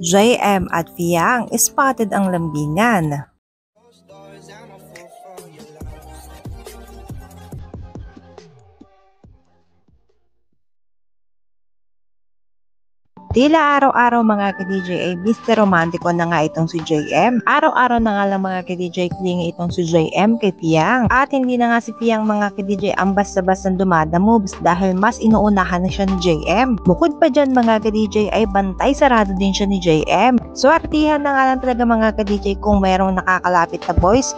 JM at Fiang spotted ang lambingan. Tila araw-araw mga ka-DJ ay Mr. Romantiko na nga itong si JM. Araw-araw na nga lang mga ka-DJ clingy itong si JM kay Fiang. At hindi na nga si Fiang mga ka-DJ ang basta-basta dumadamoves dahil mas inuunahan na siya ni JM. Bukod pa dyan mga ka-DJ ay bantay sarado din siya ni JM. So artihan na nga lang talaga mga ka-DJ kung mayroong nakakalapit na boys